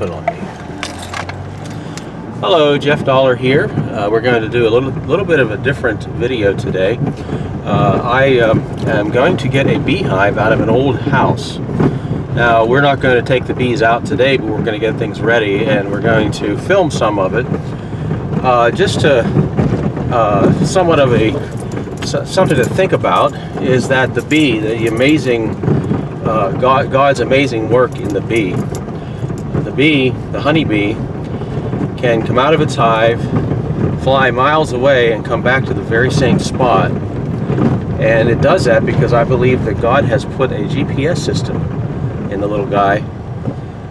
put on me. Hello, Jeff Dollar here. We're going to do a little bit of a different video today. I am going to get a beehive out of an old house. Now, we're not going to take the bees out today, but we're going to get things ready, and we're going to film some of it, just to somewhat of something to think about. Is that the bee, the amazing God's amazing work in the bee. The bee, the honeybee, can come out of its hive, fly miles away, and come back to the very same spot. And it does that because I believe that God has put a GPS system in the little guy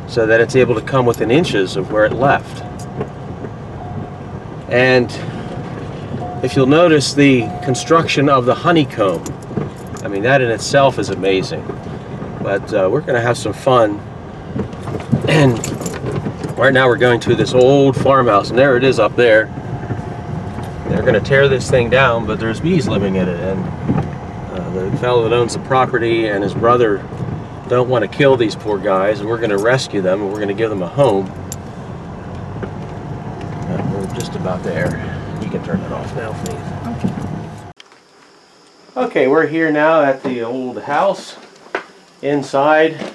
so that it's able to come within inches of where it left. And if you'll notice the construction of the honeycomb, I mean, that in itself is amazing. But we're going to have some fun. And right now we're going to this old farmhouse, and there it is up there. They're going to tear this thing down, but there's bees living in it. And the fellow that owns the property and his brother don't want to kill these poor guys, and we're going to rescue them, and we're going to give them a home. We're just about there. You can turn it off now, please. Okay, we're here now at the old house. Inside,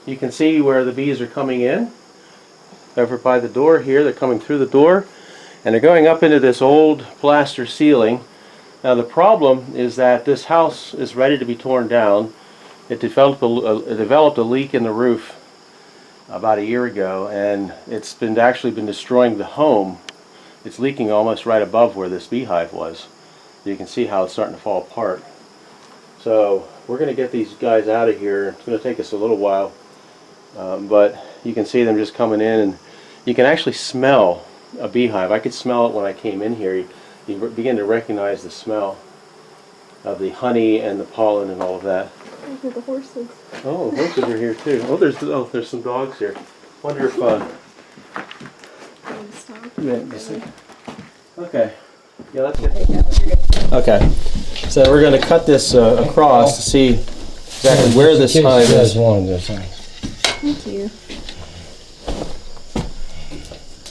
you can see where the bees are coming in. Over by the door here, they're coming through the door, and they're going up into this old plaster ceiling. Now the problem is that this house is ready to be torn down. It developed a leak in the roof about a year ago, and it's actually been destroying the home. It's leaking almost right above where this beehive was. You can see how it's starting to fall apart. So we're going to get these guys out of here. It's going to take us a little while, but you can see them just coming in, and you can actually smell a beehive. I could smell it when I came in here. You begin to recognize the smell of the honey and the pollen and all of that. I hear the horses. Oh, horses are here too. Oh, there's some dogs here. Wonder if okay. Yeah, let's get. Okay. So we're going to cut this across to see exactly where this hive is. Thank you.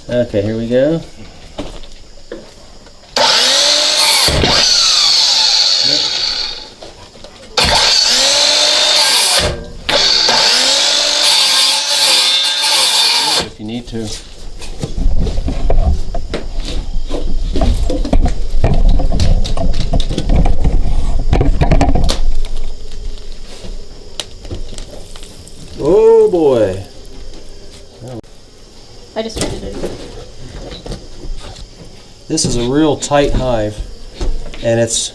Okay, here we go. If you need to. Oh boy. I just started it. This is a real tight hive, and it's,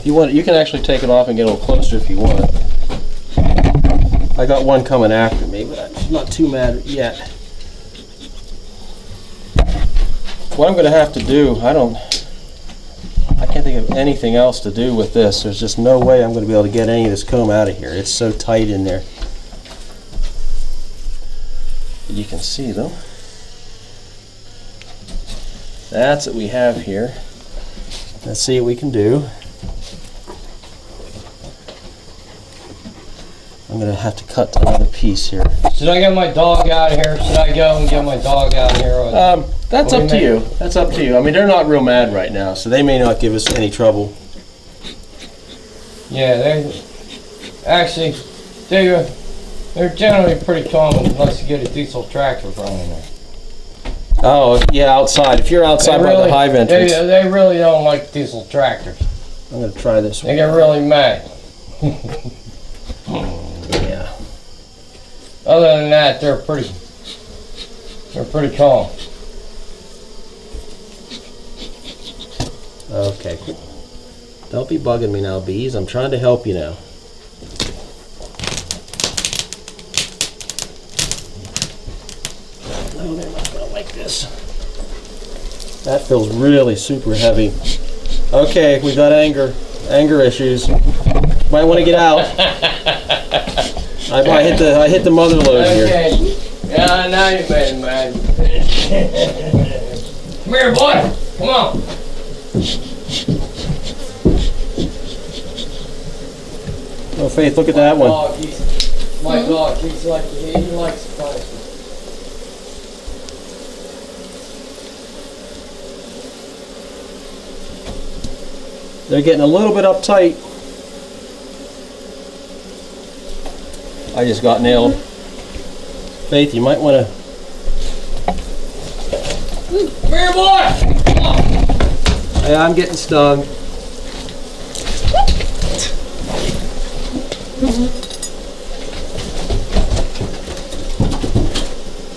you can actually take it off and get a little closer if you want. I got one coming after me, but I'm not too mad yet. What I'm going to have to do, I can't think of anything else to do with this. There's just no way I'm going to be able to get any of this comb out of here. It's so tight in there. But you can see though. That's what we have here. Let's see what we can do. I'm going to have to cut another piece here. Should I get my dog out of here? Should I go and get my dog out of here? That's up to you. That's up to you. I mean, they're not real mad right now, so they may not give us any trouble. Yeah, they're generally pretty calm unless you get a diesel tractor running there. Oh, yeah, outside. If you're outside by the hive entrance. They really don't like diesel tractors. I'm going to try this one. They get really mad. Yeah. Other than that, they're pretty calm. Okay. Don't be bugging me now, bees. I'm trying to help you now. No, they're not going to like this. That feels really super heavy. Okay, we got anger issues. Might want to get out. I hit the mother load here. Okay. Yeah, now you made him mad. Come here, boy. Come on. Oh, Faith, look at that one. My dog, he likes punishment. They're getting a little bit uptight. I just got nailed. Faith, you might want to. Come here, boy! Come on! Yeah, I'm getting stung. Come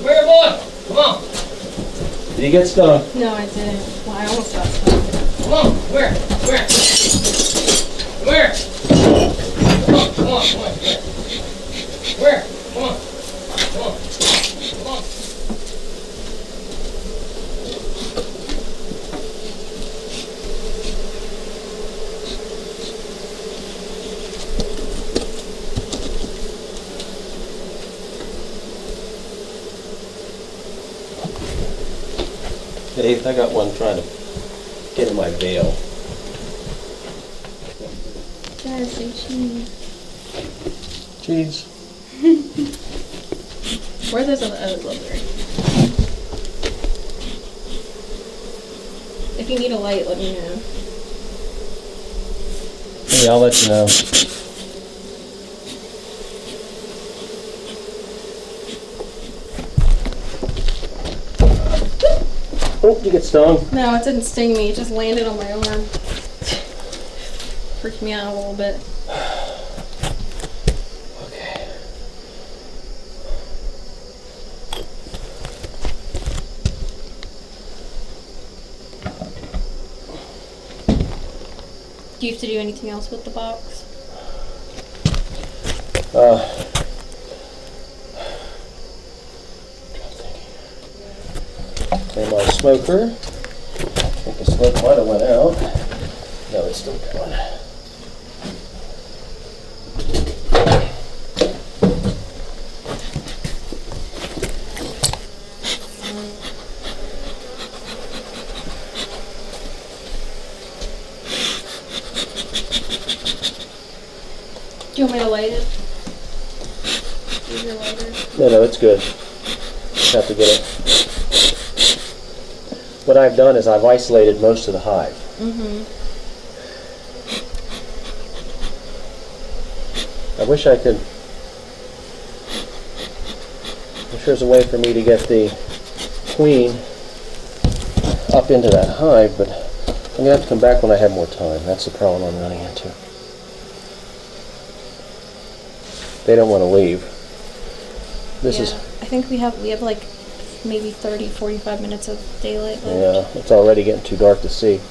here, boy! Come on! Did you get stung? No, I didn't. Well, I almost got stuck. Come on! Where? Where? Where? Come on! Come on! Come on! Where? Come on! Come on! Come on! Faith, I got one trying to get in my veil. Gotta say cheese. Cheese. Where are those other blueberry? If you need a light, let me know. Hey, I'll let you know. Oh, did you get stung? No, it didn't sting me. It just landed on my arm. Freaked me out a little bit. Okay. Do you have to do anything else with the box? Clean my smoker. I think the smoke might have went out. No, it's still going. Do you want me to light it? Use your lighter? No, it's good. Just have to get it. What I've done is I've isolated most of the hive. Mm-hmm. I wish I could. I'm sure there's a way for me to get the queen up into that hive, but I'm gonna have to come back when I have more time. That's the problem I'm running into. They don't want to leave. This is. I think we have like maybe 30, 45 minutes of daylight left. Yeah, it's already getting too dark to see.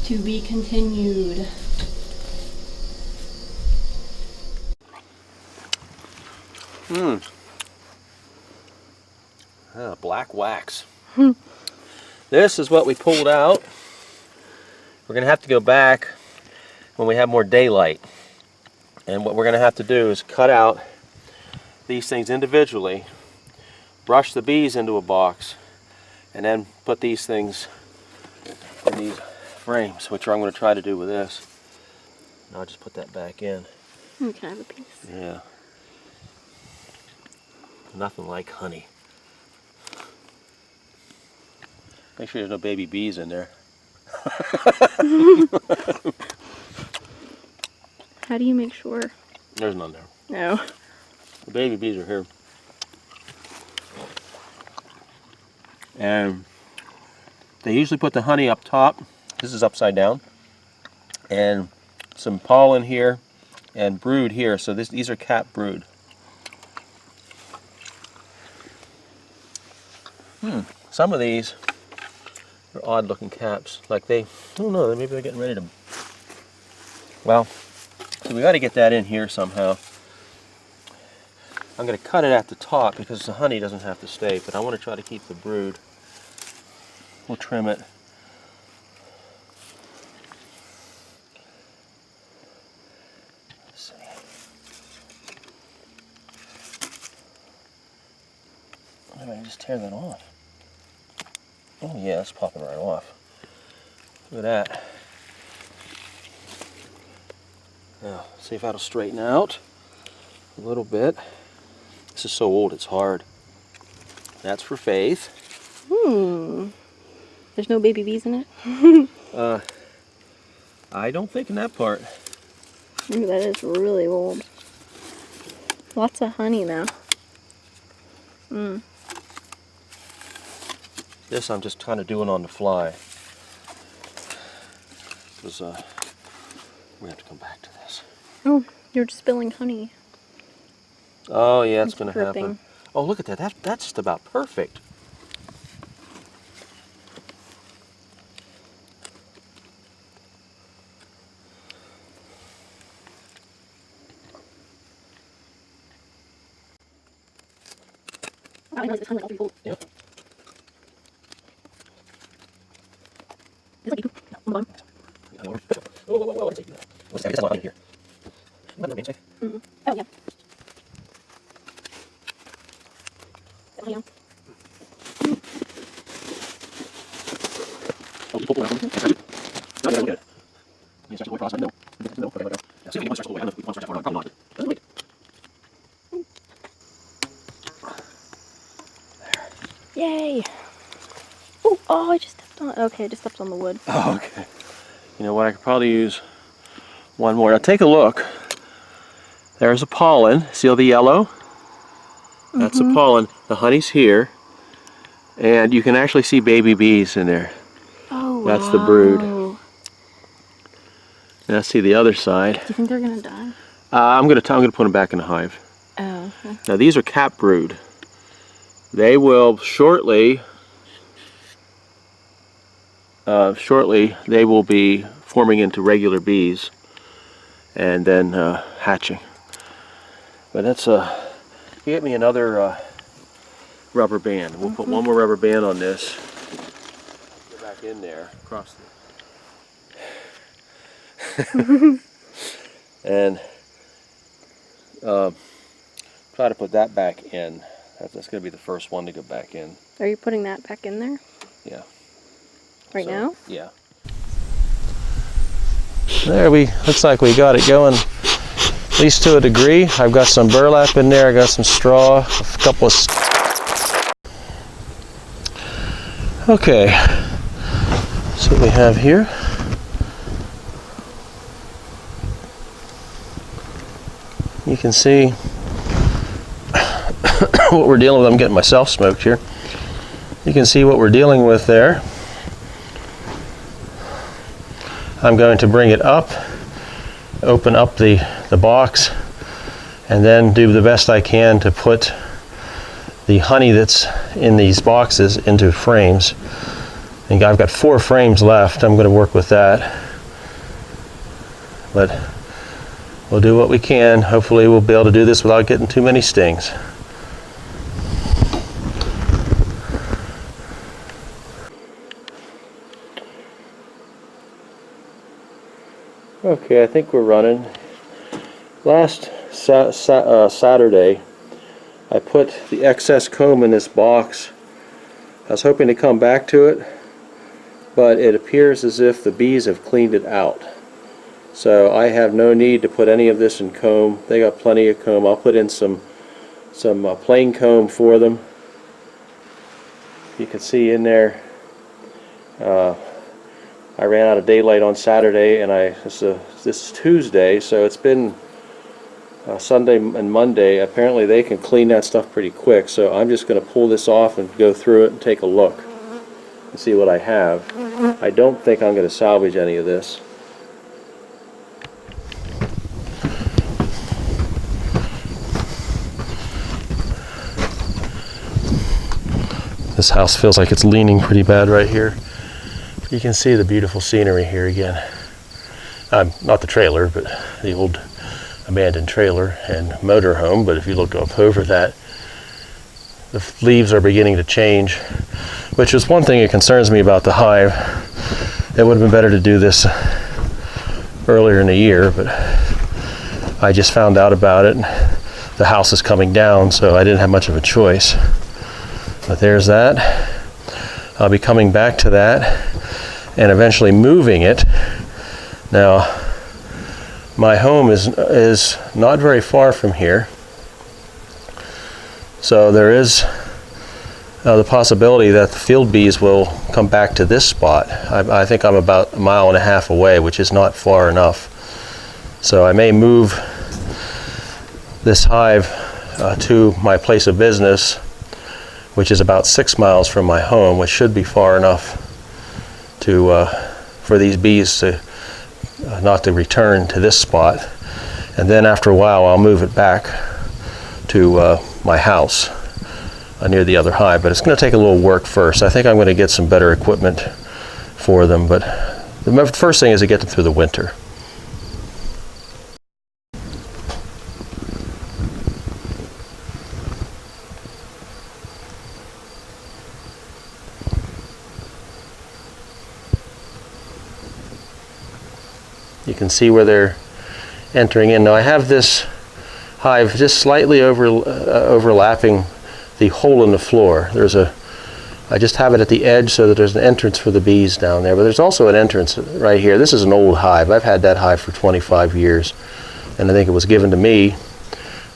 To be continued. Black wax. This is what we pulled out. We're going to have to go back when we have more daylight. And what we're going to have to do is cut out these things individually, brush the bees into a box, and then put these things in these frames, which I'm going to try to do with this. And I'll just put that back in. Can I have a piece? Yeah. Nothing like honey. Make sure there's no baby bees in there. How do you make sure? There's none there. No. The baby bees are here. And they usually put the honey up top. This is upside down. And some pollen here and brood here. So these are cap brood. Some of these are odd looking caps. Like I don't know, maybe they're getting ready to. Well, so we got to get that in here somehow. I'm going to cut it at the top because the honey doesn't have to stay, but I want to try to keep the brood. We'll trim it. Let's see. Maybe I can just tear that off. Oh yeah, it's popping right off. Look at that. Now, see if that'll straighten out a little bit. This is so old, it's hard. That's for Faith. There's no baby bees in it? I don't think in that part. Ooh, that is really old. Lots of honey though. This I'm just kind of doing on the fly. Because we have to come back to this. Oh, you're just spilling honey. Oh yeah, it's It's going to dripping. happen. Oh, look at that. That's just about perfect. Yep. Whoa. What's that? It's not in here. Oh, yeah. Oh, you pull it out. No, look at it. You start to work across. No. Okay, let go. Yeah, see if you want to start to the way. I don't know if we want to start to probably not. Doesn't wait. Yay! Oh, I just stepped on. Okay, I just stepped on the wood. Oh, okay. You know what? I could probably use one more. Now take a look. There's a pollen. See all the yellow? That's the pollen. The honey's here. And you can actually see baby bees in there. Oh, That's the brood. wow. Now see the other side. Do you think they're gonna die? I'm gonna put them back in the hive. Oh, okay. Now these are cap brood. They will shortly they will be forming into regular bees and then hatching. But that's get me another rubber band. We'll put one more rubber band on this. Go back in there across the and try to put that back in. That's going to be the first one to go back in. Are you putting that back in there? Yeah. Right now? Yeah. There looks like we got it going at least to a degree. I've got some burlap in there, I got some straw, a couple of... Okay, so what we have here. You can see what we're dealing with. I'm getting myself smoked here. You can see what we're dealing with there. I'm going to bring it up, open up the box, and then do the best I can to put the honey that's in these boxes into frames. And I've got 4 frames left. I'm going to work with that. But we'll do what we can. Hopefully we'll be able to do this without getting too many stings. Okay, I think we're running. Last Saturday, I put the excess comb in this box. I was hoping to come back to it, but it appears as if the bees have cleaned it out. So I have no need to put any of this in comb. They got plenty of comb. I'll put in some plain comb for them. You can see in there. I ran out of daylight on Saturday, and this is Tuesday, so it's been Sunday and Monday. Apparently they can clean that stuff pretty quick, so I'm just going to pull this off and go through it and take a look and see what I have. I don't think I'm going to salvage any of this. This house feels like it's leaning pretty bad right here. You can see the beautiful scenery here again. Not the trailer, but the old abandoned trailer and motorhome. But if you look up over that, the leaves are beginning to change, which is one thing that concerns me about the hive. It would have been better to do this earlier in the year, but I just found out about it. The house is coming down, so I didn't have much of a choice. But there's that. I'll be coming back to that and eventually moving it. Now, my home is not very far from here. So there is the possibility that the field bees will come back to this spot. I think I'm about 1.5 miles away, which is not far enough. So I may move this hive to my place of business, which is about 6 miles from my home, which should be far enough to for these bees to not to return to this spot. And then after a while I'll move it back to my house near the other hive, but it's going to take a little work first. I think I'm going to get some better equipment for them, but the first thing is to get them through the winter. You can see where they're entering in. Now I have this hive just slightly overlapping the hole in the floor. I just have it at the edge so that there's an entrance for the bees down there, but there's also an entrance right here. This is an old hive. I've had that hive for 25 years, and I think it was given to me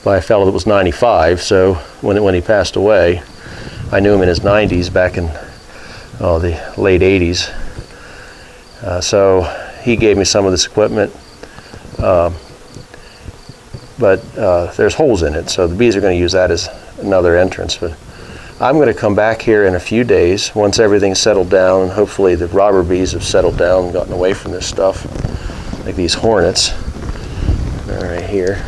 by a fellow that was 95, so when he passed away, I knew him in his 90s back in the late 80s. So he gave me some of this equipment, but there's holes in it, so the bees are going to use that as another entrance. But I'm going to come back here in a few days once everything's settled down, and hopefully the robber bees have settled down and gotten away from this stuff, like these hornets. They're right here.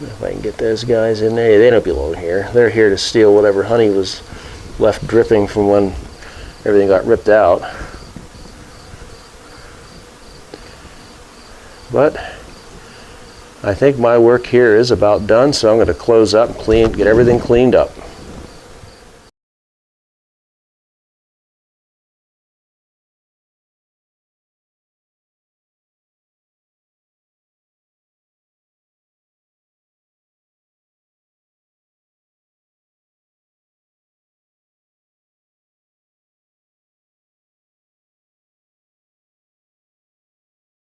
If I can get those guys in there. They don't belong here. They're here to steal whatever honey was left dripping from when everything got ripped out. But I think my work here is about done, so I'm going to close up and get everything cleaned up.